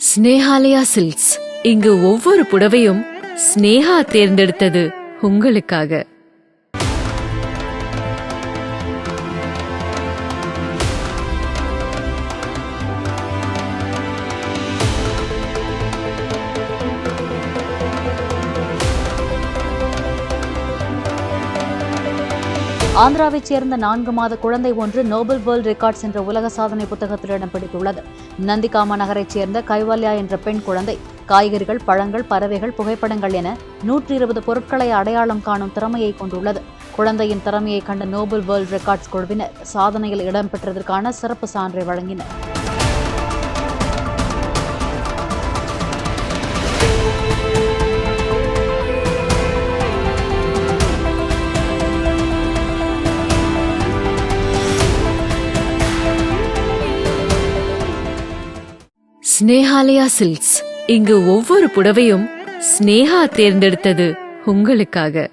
Snehalaya silks. இங்கு ஒவ்வொரு புடவையும் ஸ்னேஹா தேர்ந்தெடுத்தது உங்களுக்காக. ஆந்திராவைச் சேர்ந்த 4 மாத குழந்தை ஒன்று நோபல் வேர்ல்ட் ரெக்கார்ட்ஸ் என்ற உலக சாதனை புத்தகத்தில் இடம் பிடித்துள்ளது. நந்திகாமா நகரைச் சேர்ந்த கைவல்யா என்ற பெண் குழந்தை காய்கறிகள், பழங்கள், பறவைகள், புகைப்படங்கள் என 120 பொருட்களை அடையாளம் காணும் திறமையை கொண்டுள்ளது. குழந்தையின் திறமையை கண்ட நோபல் வேர்ல்ட் ரெக்கார்ட்ஸ் குழுவினர் சாதனையில் இடம்பெற்றதற்கான சிறப்பு சான்றை வழங்கினர். ஸ்னேஹாலயா சில்க்ஸ். இங்கு ஒவ்வொரு புடவையும் ஸ்னேஹா தேர்ந்தெடுத்தது உங்களுக்காக.